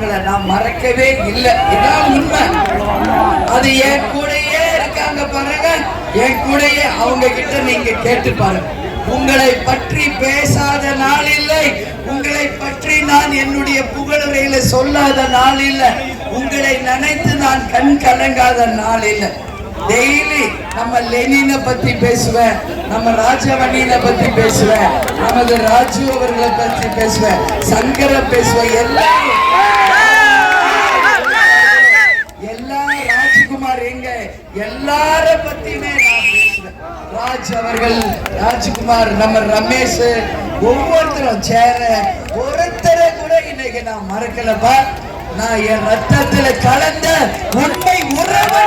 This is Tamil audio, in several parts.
அவங்களை நான் மறக்கவே இல்லை. இதான் உண்மை. அது என் கூடயே இருக்காங்க பாருங்க, என் கூடயே. அவங்க கிட்ட நீங்க கேட்டு பாருங்க. உங்களை பற்றி பேசாத நாள் இல்லை, உங்களை பற்றி நான் என்னுடைய புகழுரையில சொல்லாத நாள் இல்லை, உங்களை நினைத்து நான் கண் கலங்காத நாள் இல்லை. டெய்லி நம்ம லெனினை பத்தி பேசுவேன், நம்ம ராஜவணியினை பத்தி பேசுவேன், நமது ராஜு அவர்களை பத்தி பேசுவேன், சங்கரை பேசுவேன், எல்லா ராஜ்குமார் எங்க எல்லார பத்தியுமே நான் பேசுவேன். ராஜ் அவர்கள், ராஜ்குமார், நம்ம ரமேஷ், ஒவ்வொருத்தரும் சேர ஒருத்தரை கூட இன்னைக்கு நான் மறக்கலப்பா. நான் என் ரத்தத்துல கலந்த உண்மை உறவு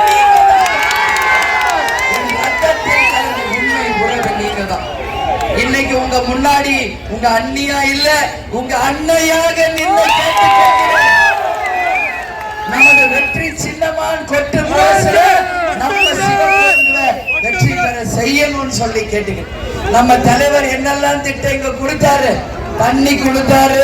இன்னைக்கு உங்க முன்னாடி உங்க அண்ணியா இல்ல, உங்க அண்ணையாக நின்று நமது வெற்றி சின்னமான் கொட்டு நம்ம சிவகோயில்ல வெற்றி பெற செய்யணும்னு சொல்லி கேட்டுக்கிறேன். நம்ம தலைவர் என்னெல்லாம் திட்டம் இங்க கொடுத்தாரு, தண்ணி கொடுத்தாரு,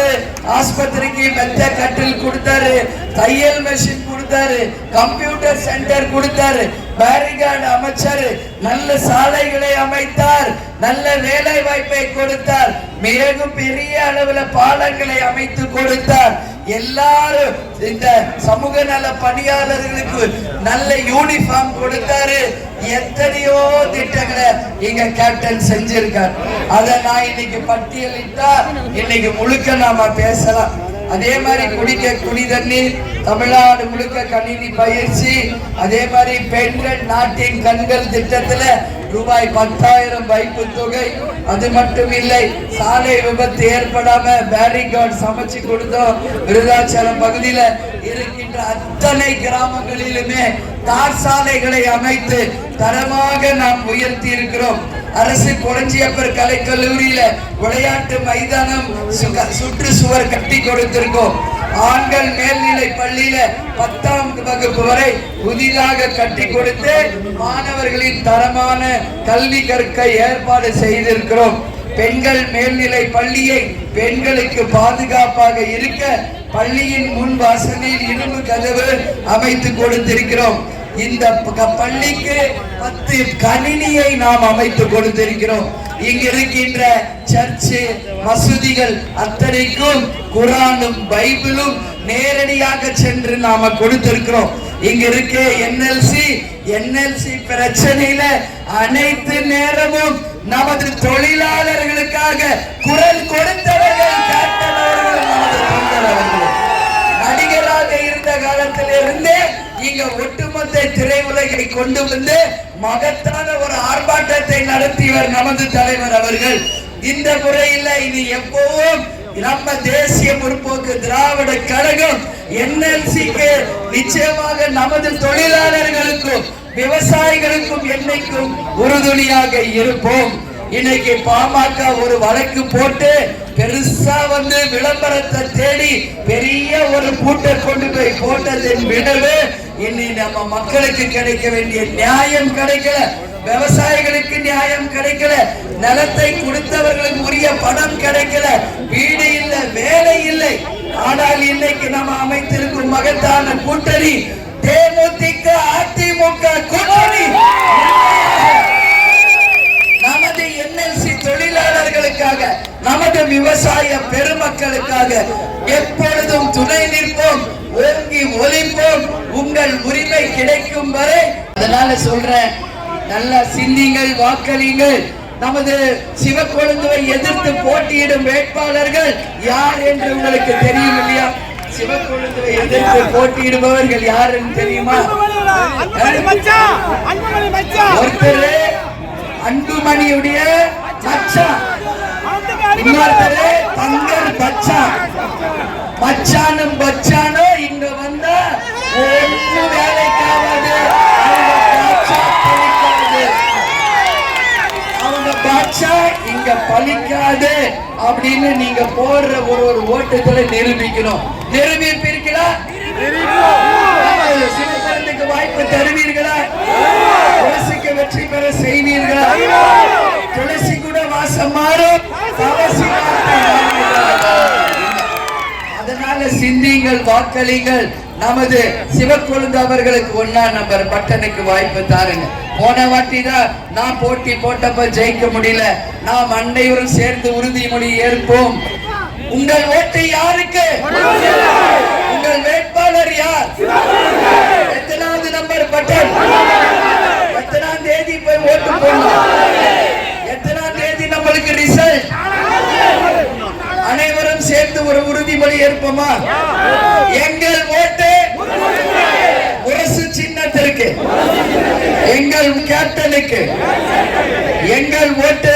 ஆஸ்பத்திரிக்கு மெத்த கட்டில் கொடுத்தாரு, தையல் மெஷின் கொடுத்தாரு, கம்ப்யூட்டர் சென்டர் கொடுத்தாரு, பேரிகார்டு அமைச்சாரு, நல்ல சாலைகளை அமைத்தார், நல்ல வேலை வாய்ப்பை கொடுத்தார், மிக பெரிய அளவுல பாலங்களை அமைத்து கொடுத்தார். எல்லாரும் இந்த சமூக நல பணியாளர்களுக்கு நல்ல யூனிஃபார்ம் கொடுத்தாரு. எத்தனையோ திட்டங்களை இங்க கேப்டன் செஞ்சிருக்கார். அதை நான் இன்னைக்கு பட்டியலிட்டா இன்னைக்கு முழுக்க நாம பேசலாம். அதே மாதிரி குடிக்க குடி தண்ணீர், தமிழ்நாடு முழுக்க கணினி பயிற்சி, அதே மாதிரி பெண்கள் நாட்டின் கண்கள் திட்டத்துல ரூபாய் 10,000 வைப்பு தொகை. அது மட்டும் இல்லை, சாலை விபத்து ஏற்படாம பேரிகார்டு சமைச்சு கொடுத்தோம். விருதாச்சலம் பகுதியில இருக்கின்ற அத்தனை கிராமங்களிலுமே தார் சாலைகளை அமைத்து தரமாக நாம் உயர்த்தி இருக்கிறோம். அரசு கொளஞ்சியப்பர் கலைக்கல்லூரியில விளையாட்டு மைதானம், சுற்றுச்சுவர் கட்டி கொடுத்திருக்கோம். ஆண்கள் மேல்நிலை பள்ளியில 10ஆம் வகுப்பு வரை புதிதாக கட்டி கொடுத்து மாணவர்களின் தரமான கல்வி கற்க ஏற்பாடு செய்திருக்கிறோம். பெண்கள் மேல்நிலை பள்ளியை பெண்களுக்கு பாதுகாப்பாக இருக்க பள்ளியின் முன் வாசலில் இரும்பு கதவு அமைத்து கொடுத்திருக்கிறோம். இந்த பள்ளிக்கு 10 கணினியை நாம் அமைத்து கொடுத்திருக்கிறோம். இங்கு இருக்கின்ற சர்ச்சு, மசூதிகள் அத்தனைக்கும் குரானும் பைபிளும் நேரடியாக சென்று நாம கொடுத்திருக்கிறோம். இங்க இருக்க என்எல்சி பிரச்சனையில அனைத்து நேரமும் நமது தொழிலாளர்களுக்காக குரல் கொடுத்தவர்கள் நடிகராக இருந்த காலத்திலிருந்தே இங்க ஒட்டுமொத்த திரையுலகை கொண்டு வந்து மகத்தான ஒரு ஆர்ப்பாட்டத்தை நடத்தியவர் நமது தலைவர் அவர்கள். இந்த முறையில் இனி எப்பவும் நம்ம தேசிய முற்போக்கு திராவிட கழகம் என்எல்சிக்கு நிச்சயமாக நமது தொழிலாளர்களுக்கும் விவசாயிகளுக்கும் என்னைக்கும் உறுதுணையாக இருப்போம். இன்னைக்கு பாமக ஒரு வழக்கு போட்டு பெருசா வந்து விளம்பரத்தை தேடி பெரிய ஒரு கூட்ட கொண்டு போய் போட்டதின் விளைவு இனி நம்ம மக்களுக்கு கிடைக்க வேண்டிய நியாயம் கிடைக்கல, விவசாயிகளுக்கு நியாயம் கிடைக்கல, நிலத்தை கொடுத்தவர்களுக்கு உரிய பணம் கிடைக்கல, வீடு இல்லை, வேலை இல்லை. ஆனால் இன்னைக்கு நம்ம அமைத்திருக்கும் மகத்தான கூட்டணி தேமுதிக அதிமுக கூட்டணி நமது என்எல்சி தொழிலாளர்களுக்காக, நமது விவசாய பெருமக்களுக்காக எப்பொழுதும் துணை நிற்போம், ஓங்கி ஒலிப்போம். உங்கள் உரிமை கிடைக்கும் வரை. அதனால சொல்றேன், நல்லா சிந்திங்கள், வாக்களிங்கள். நமது சிவக்கொழுந்துவை எதிர்த்து போட்டியிடும் வேட்பாளர்கள் யார் என்று உங்களுக்கு தெரியும் இல்லையா? சிவக்கொழுந்துவை எதிர்த்து போட்டியிடுபவர்கள் யார் என்று தெரியுமா? ஒருத்தர் அன்புமணியுடைய மச்சான், இன்னொருத்தர் தங்கர் பச்சான். மச்சானும் பச்சானோ இங்க வந்தா ஒண்ணு வேலைக்காவது, அவங்க பச்சா இங்க பலிக்காது அப்படின்னு நீங்க போடுற ஒரு ஓட்டுகளை நிரூபிக்கணும். நிரூபிப்பீர்களா? சிவபெருந்துக்கு வாய்ப்பு தருவீர்களா? துளசிக்கு வெற்றி பெற செய்வீர்களா? துளசி கூட வாசம் மாறும், அதனால சிந்திங்கள், வாக்களிங்கள். நமது சிவக்கொழுந்து அவர்களுக்கு 1ஆம் நம்பர் பட்டனுக்கு வாய்ப்பு தாருங்க. போன வாட்டி தான் நான் போட்டி போட்டப்ப ஜெயிக்க முடியல. நாம் அனைவரும் சேர்ந்து உறுதிமொழி ஏற்போம். உங்கள் ஓட்டு யாருக்கு? உங்கள் வேட்பாளர் யார்? எத்தனாவது நம்பர் பட்டன்? எத்தனாம் தேதி போய் ஓட்டு போடலாம்? எத்தனாம் தேதி நம்மளுக்கு ரிசல்ட்? அனைவரும் சேர்ந்து ஒரு உறுதிமொழி ஏற்போமா? எங்கள் ஓட்டு முரசு சின்னத்திற்கு, எங்கள் கேப்டனுக்கு, எங்கள் ஓட்டு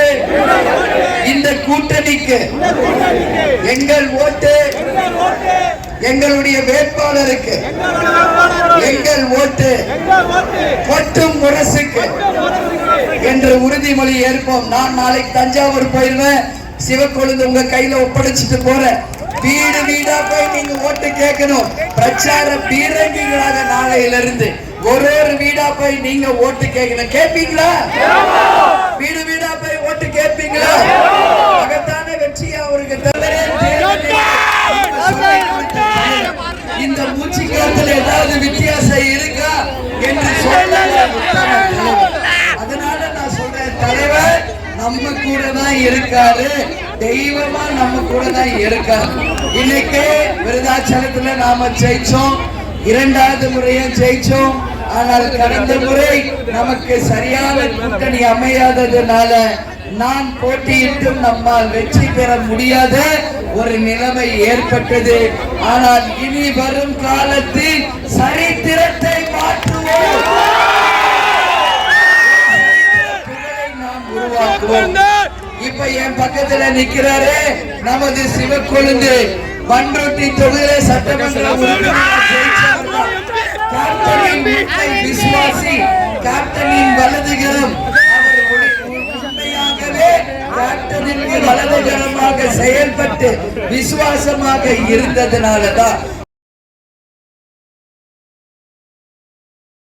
இந்த கூட்டணிக்கு, எங்கள் ஓட்டு எங்களுடைய வேட்பாளருக்கு, எங்கள் ஓட்டு கொட்டும் முரசுக்கு என்று உறுதிமொழி ஏற்போம். நான் நாளைக்கு தஞ்சாவூர் போயிருவேன். சிவக்கொழுந்து உங்க கையில ஒப்படைச்சிட்டு போறேன். வீடு வீடா போய் நீங்க ஓட்டு கேட்கணும். பிரச்சார பீரங்கிகளாக நாளையிலிருந்து ஒரு வீடா போய் நீங்க ஓட்டு கேட்கணும். கேட்பீங்களா? வீடு வீடா போய் ஓட்டு கேட்பீங்களா? மகத்தான வெற்றி அவருக்கு இந்த மூச்சு காலத்துல ஏதாவது வித்தியாசம் இருக்கா என்று சொல்ல, அதனால நான் சொல்றேன், தலைவர் நம்ம கூட தான் இருக்காரு, தெய்வமா நம்ம கூட தான் இருக்காரு. இன்னைக்கு விருதாச்சலத்துல நாம ஜெயிச்சோம், 2வது முறையும் ஜெயிச்சோம். ஆனால் கடந்த முறை நமக்கு சரியான கூட்டணி அமையாததுனால நான் போட்டியிட்டும் நம்மால் வெற்றி பெற முடியாத ஒரு நிலைமை ஏற்பட்டது. ஆனால் இனி வரும் காலத்தில் சரித்திரத்தை மாற்றுவோம், நாம் உருவாக்குவோம். இப்ப என் பக்கத்துல நிக்கிறாரு நமது சிவக்கொழுந்து பண்ருட்டி தொகுதியில சட்டமன்ற விசுவாசி, கேப்டனின் வலதுகரம். உண்மையாகவே கேப்டனின் வலதுகரமாக செயல்பட்டு விசுவாசமாக இருந்ததுனாலதான்